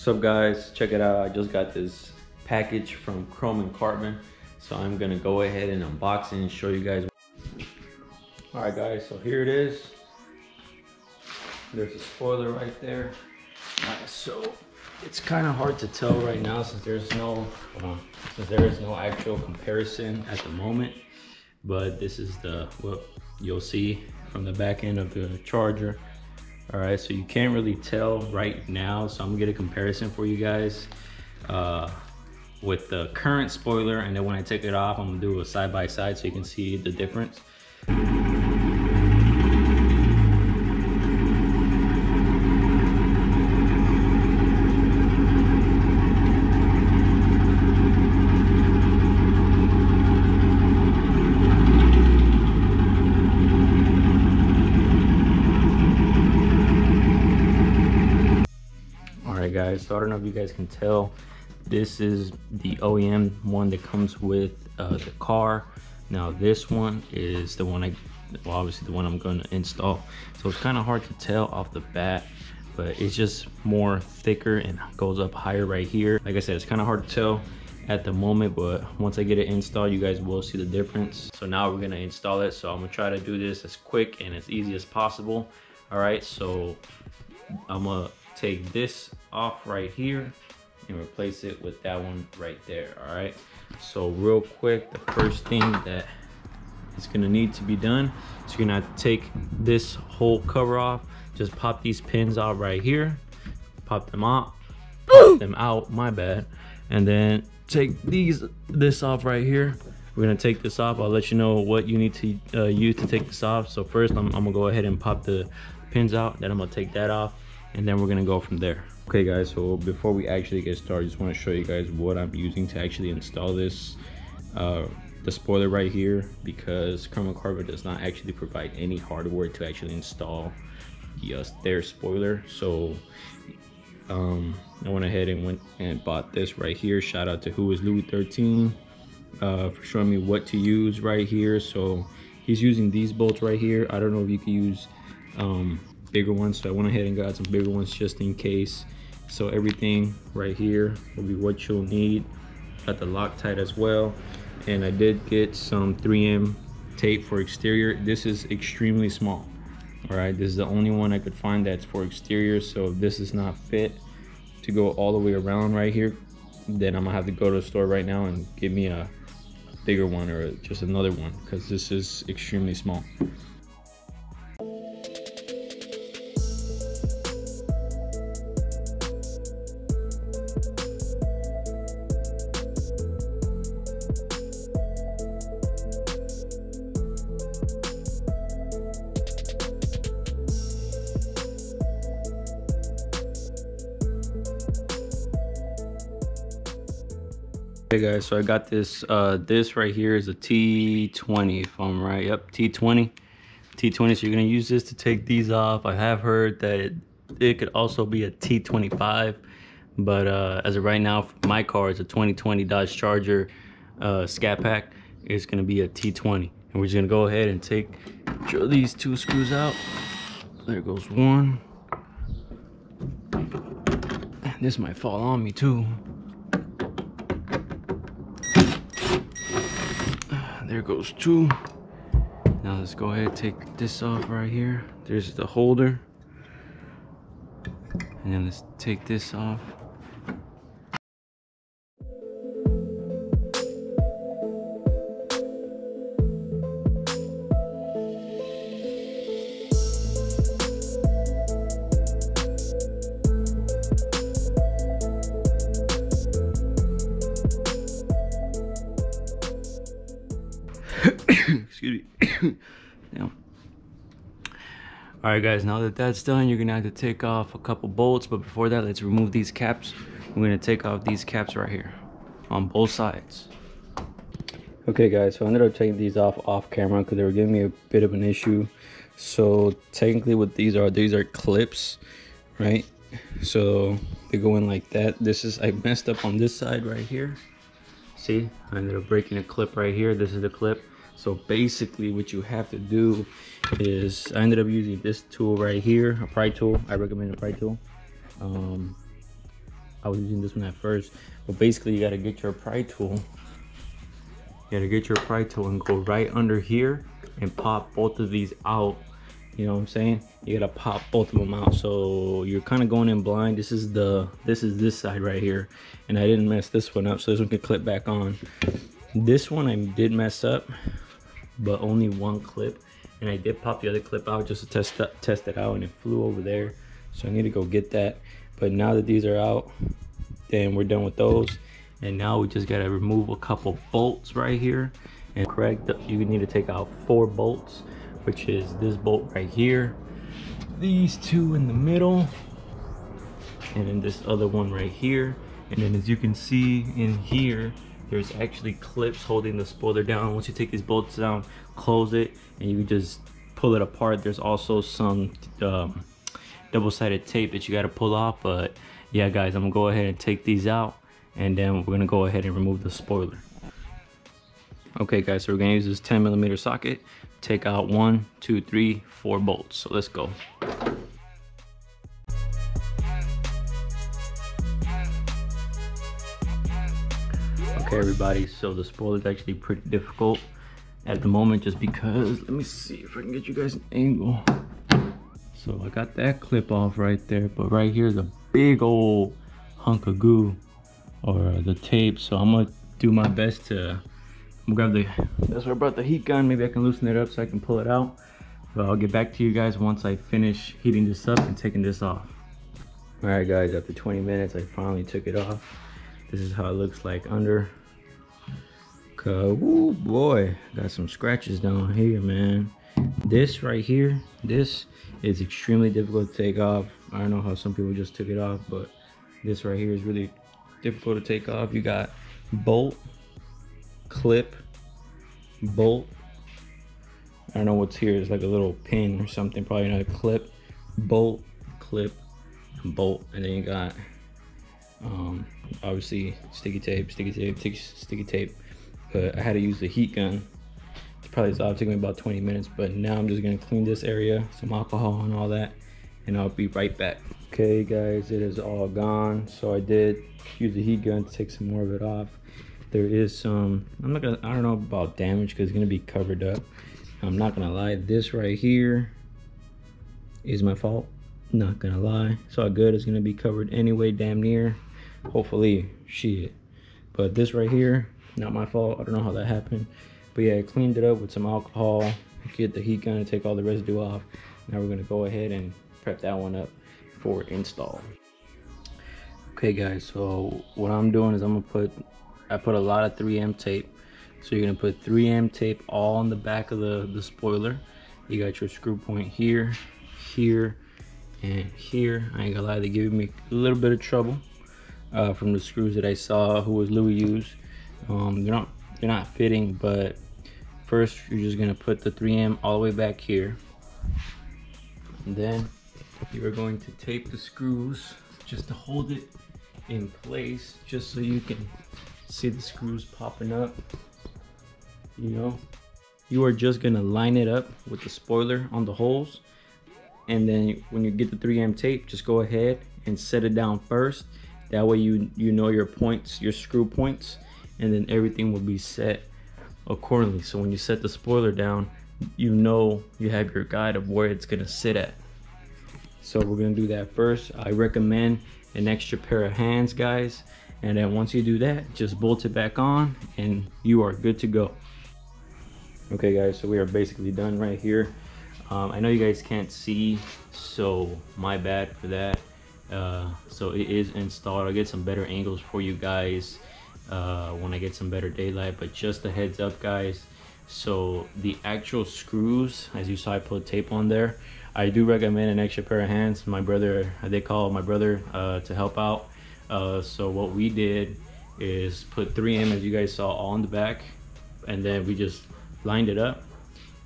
up guys, check it out. I just got this package from Chrome and Carbon, so I'm gonna go ahead and unbox it and show you guys. All right guys, so here it is. There's a spoiler right there. So it's kind of hard to tell right now since there is no actual comparison at the moment, but this is what you'll see from the back end of the Charger. All right, so you can't really tell right now, so I'm gonna get a comparison for you guys with the current spoiler, and then when I take it off, I'm gonna do a side by side so you can see the difference. Alright guys, so I don't know if you guys can tell, this is the OEM one that comes with the car. Now this one is the one obviously the one I'm going to install. So it's kind of hard to tell off the bat, but it's just more thicker and goes up higher right here. Like I said, it's kind of hard to tell at the moment, but once I get it installed, you guys will see the difference. So now we're going to install it. So I'm going to try to do this as quick and as easy as possible. All right, so I'm going to take this off right here and replace it with that one right there. All right, so real quick, the first thing that is going to need to be done is you're gonna have to take this whole cover off. Just pop these pins out right here, pop them out, my bad, and then take this off right here. We're gonna take this off. I'll let you know what you need to use to take this off. So first I'm gonna go ahead and pop the pins out, then I'm gonna take that off, and then we're gonna go from there. Okay guys, so before we actually get started, I just want to show you guys what I'm using to actually install this the spoiler right here, because Chrome & Carbon does not actually provide any hardware to actually install their spoiler. So I went ahead and went and bought this right here. Shout out to Who is Louis 13 for showing me what to use right here. So he's using these bolts right here. I don't know if you can use bigger ones, so I went ahead and got some bigger ones just in case. So everything right here will be what you'll need. Got the Loctite as well, and I did get some 3M tape for exterior. This is extremely small. All right, this is the only one I could find that's for exterior. So if this is not fit to go all the way around right here, then I'm gonna have to go to the store right now and give me a bigger one or just another one, because this is extremely small. Hey guys, so I got this this right here is a T20, if I'm right. Yep, T20. So you're gonna use this to take these off. I have heard that it could also be a T25, but as of right now, for my car, it's a 2020 Dodge Charger Scat Pack. It's gonna be a T20, and we're just gonna go ahead and take these two screws out. There goes one, and this might fall on me too. There goes two. Now let's go ahead and take this off right here. There's the holder. And then let's take this off. Excuse me. Now, all right guys, now that that's done, you're gonna have to take off a couple bolts, but before that, let's remove these caps. We're gonna take off these caps right here on both sides. Okay guys, so I ended up taking these off camera because they were giving me a bit of an issue. So technically what these are clips, right? So they go in like that. I messed up on this side right here. See, I ended up breaking a clip right here. This is the clip. So basically what you have to do is, I ended up using this tool right here, a pry tool. I recommend a pry tool. I was using this one at first, but basically you got to get your pry tool. You got to get your pry tool and go right under here and pop both of these out. You know what I'm saying? You got to pop both of them out. So you're kind of going in blind. This is this side right here, and I didn't mess this one up, so this one can clip back on. This one I did mess up, but only one clip, and I did pop the other clip out just to test it out, and it flew over there. So I need to go get that. But now that these are out, then we're done with those, and now we just got to remove a couple bolts right here. And correct, you need to take out 4 bolts, which is this bolt right here, these 2 in the middle, and then this other one right here. And then as you can see in here, there's actually clips holding the spoiler down. Once you take these bolts down, close it, and you just pull it apart. There's also some double-sided tape that you got to pull off. But yeah, guys, I'm gonna go ahead and take these out, and then we're gonna go ahead and remove the spoiler. Okay, guys, so we're gonna use this 10mm socket. Take out 1, 2, 3, 4 bolts. So let's go. Okay, everybody, so the spoiler is actually pretty difficult at the moment, just because, let me see if I can get you guys an angle. So I got that clip off right there, but right here is a big old hunk of goo, or the tape. So I'm gonna do my best to grab that's why I brought the heat gun. Maybe I can loosen it up so I can pull it out. But I'll get back to you guys once I finish heating this up and taking this off. All right, guys, after 20 minutes, I finally took it off. This is how it looks like under. Oh boy, got some scratches down here, man. This right here, this is extremely difficult to take off. I don't know how some people just took it off, but this right here is really difficult to take off. You got bolt, clip, bolt. I don't know what's here. It's like a little pin or something, probably not a clip, bolt, clip, and bolt. And then you got obviously sticky tape, sticky tape. But I had to use the heat gun. It's probably taking me about 20 minutes, but now I'm just gonna clean this area, some alcohol and all that, and I'll be right back. Okay, guys, it is all gone. So I did use the heat gun to take some more of it off. There is some, I don't know about damage because it's gonna be covered up. I'm not gonna lie, this right here is my fault. Not gonna lie, it's all good. It's gonna be covered anyway, damn near. Hopefully, shit. But this right here, not my fault. I don't know how that happened. But yeah, I cleaned it up with some alcohol, get the heat gun and take all the residue off. Now we're gonna go ahead and prep that one up for install. Okay, guys, so what I'm doing is I put a lot of 3M tape. So you're gonna put 3M tape all on the back of the spoiler. You got your screw point here, here, and here. I ain't gonna lie, they gave me a little bit of trouble from the screws that I saw who was Louis use. They're not fitting, but first you're just gonna put the 3M all the way back here, and then you are going to tape the screws just to hold it in place, just so you can see the screws popping up. You know, you are just gonna line it up with the spoiler on the holes, and then when you get the 3M tape, just go ahead and set it down first. That way you know your points, your screw points, and then everything will be set accordingly. So when you set the spoiler down, you know you have your guide of where it's gonna sit at. So we're gonna do that first. I recommend an extra pair of hands, guys, and then once you do that, just bolt it back on and you are good to go. Okay, guys, so we are basically done right here. I know you guys can't see, so my bad for that. So it is installed. I'll get some better angles for you guys when I get some better daylight, but just a heads up, guys. So the actual screws, as you saw, I put tape on there. I do recommend an extra pair of hands. My brother, they call my brother to help out. So what we did is put 3M, as you guys saw, all in the back, and then we just lined it up.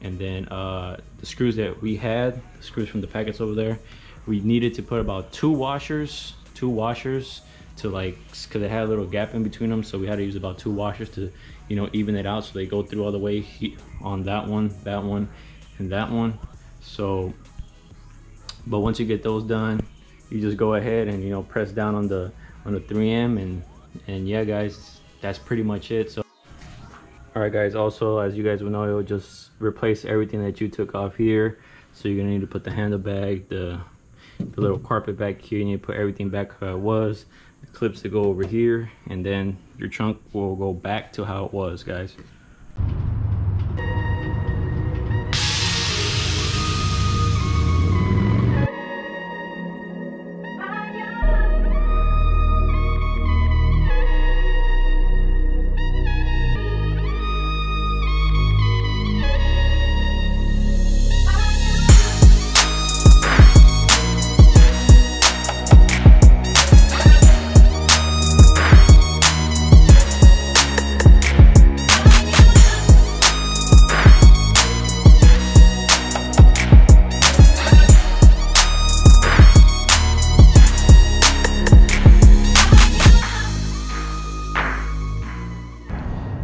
And then the screws that we had, the screws from the packets over there, we needed to put about two washers to, like, because they had a little gap in between them, so we had to use about 2 washers to, you know, even it out so they go through all the way on that one, and that one. So, but once you get those done, you just go ahead and, you know, press down on on the 3M, and yeah guys, that's pretty much it. So all right guys, also as you guys will know, it'll just replace everything that you took off here. So you're gonna need to put the handle bag, the little carpet back here. You need to put everything back how it was, the clips to go over here, and then your trunk will go back to how it was, guys.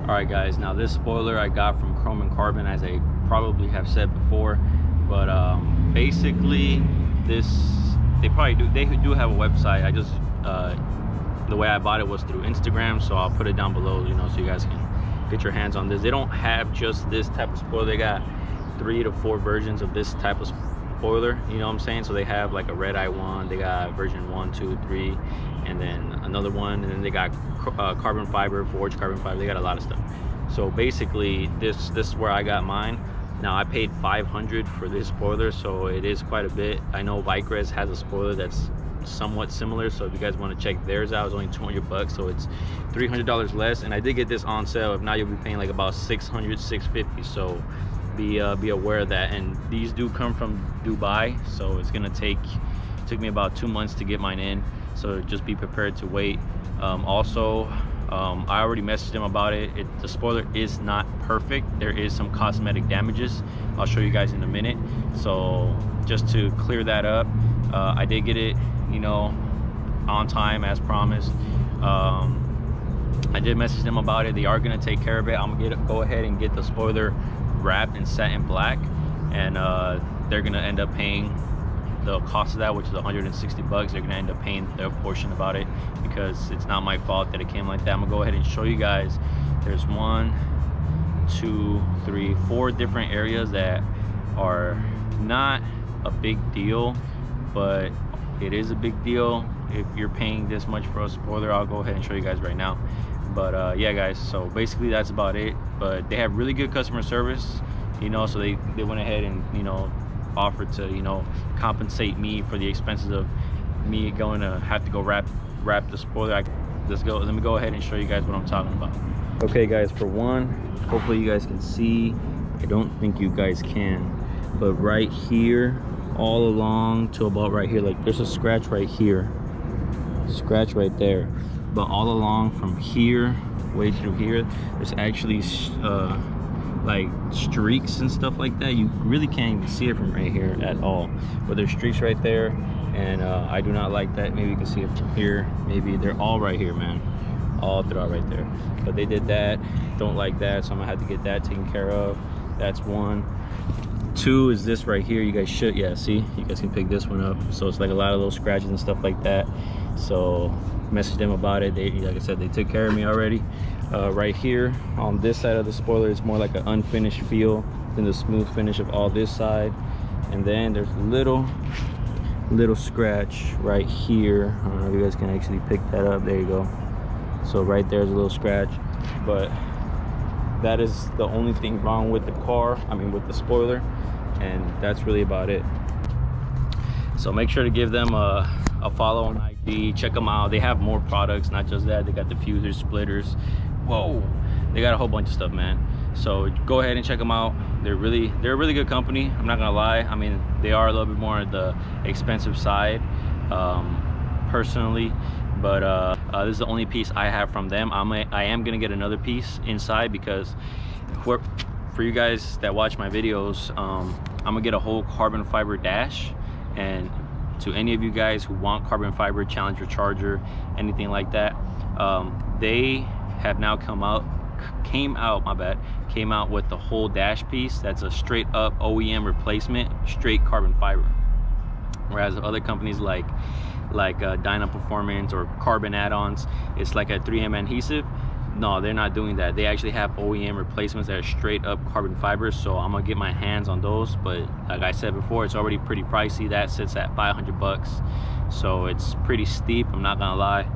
Alright guys, now this spoiler I got from Chrome and Carbon, as I probably have said before, but basically they do have a website. I just the way I bought it was through Instagram, so I'll put it down below, you know, so you guys can get your hands on this. They don't have just this type of spoiler, they got 3 to 4 versions of this type of spoiler, you know what I'm saying? So they have like a red eye one, they got version 1, 2, 3, and then another one, and then they got carbon fiber, forged carbon fiber. They got a lot of stuff. So basically this is where I got mine. Now I paid $500 for this spoiler, so it is quite a bit. I know Vicres has a spoiler that's somewhat similar, so if you guys want to check theirs out, it's only 200 bucks, so it's $300 less. And I did get this on sale. If not, you'll be paying like about 600, 650. So be aware of that. And these do come from Dubai, so it's gonna took me about 2 months to get mine in, so just be prepared to wait. I already messaged them about it. The spoiler is not perfect. There is some cosmetic damages. I'll show you guys in a minute. So just to clear that up, I did get it, you know, on time as promised. I did message them about it. They are gonna take care of it. I'm gonna go ahead and get the spoiler wrapped in satin black, and they're gonna end up paying the cost of that, which is 160 bucks. They're gonna end up paying their portion about it, because it's not my fault that it came like that. I'm gonna go ahead and show you guys. There's 1, 2, 3, 4 different areas that are not a big deal, but it is a big deal if you're paying this much for a spoiler. I'll go ahead and show you guys right now. But yeah guys, so basically that's about it. But they have really good customer service, you know, so they went ahead and, you know, offered to, you know, compensate me for the expenses of me going to have to go wrap the spoiler. Let me go ahead and show you guys what I'm talking about. Okay guys, for one, hopefully you guys can see. I don't think you guys can, but right here all along to about right here, like there's a scratch right here, scratch right there, but all along from here way through here, there's actually like streaks and stuff like that. You really can't even see it from right here at all, but there's streaks right there, and I do not like that. Maybe you can see it from here. Maybe they're all right here, man, all throughout right there. But they did that. Don't like that, so I'm gonna have to get that taken care of. That's 1. 2 is this right here. You guys should, yeah, see, you guys can pick this one up. So it's like a lot of those scratches and stuff like that. So message them about it. They, like I said, they took care of me already. Right here on this side of the spoiler, it's more like an unfinished feel than the smooth finish of all this side. And then there's little scratch right here. I don't know if you guys can actually pick that up. There you go. So right there's a little scratch, but that is the only thing wrong with the car, I mean with the spoiler, and that's really about it. So make sure to give them a follow on IG. Check them out. They have more products, not just that. They got diffusers, splitters. Whoa, they got a whole bunch of stuff, man. So go ahead and check them out. They're a really good company. I'm not gonna lie. I mean, they are a little bit more on the expensive side, personally. But this is the only piece I have from them. I am gonna get another piece inside, because for you guys that watch my videos, I'm gonna get a whole carbon fiber dash. And to any of you guys who want carbon fiber Challenger Charger, anything like that, they have now came out with the whole dash piece. That's a straight up OEM replacement, straight carbon fiber. Whereas other companies like Dyna Performance or Carbon Add-ons, it's like a 3M adhesive. No, they're not doing that. They actually have OEM replacements that are straight up carbon fibers, so I'm gonna get my hands on those. But like I said before, it's already pretty pricey. That sits at 500 bucks, so it's pretty steep, I'm not gonna lie.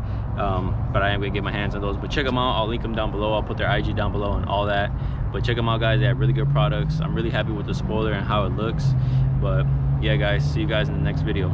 But I am gonna get my hands on those. But check them out, I'll link them down below. I'll put their IG down below and all that. But check them out, guys. They have really good products. I'm really happy with the spoiler and how it looks. But yeah, guys, see you guys in the next video.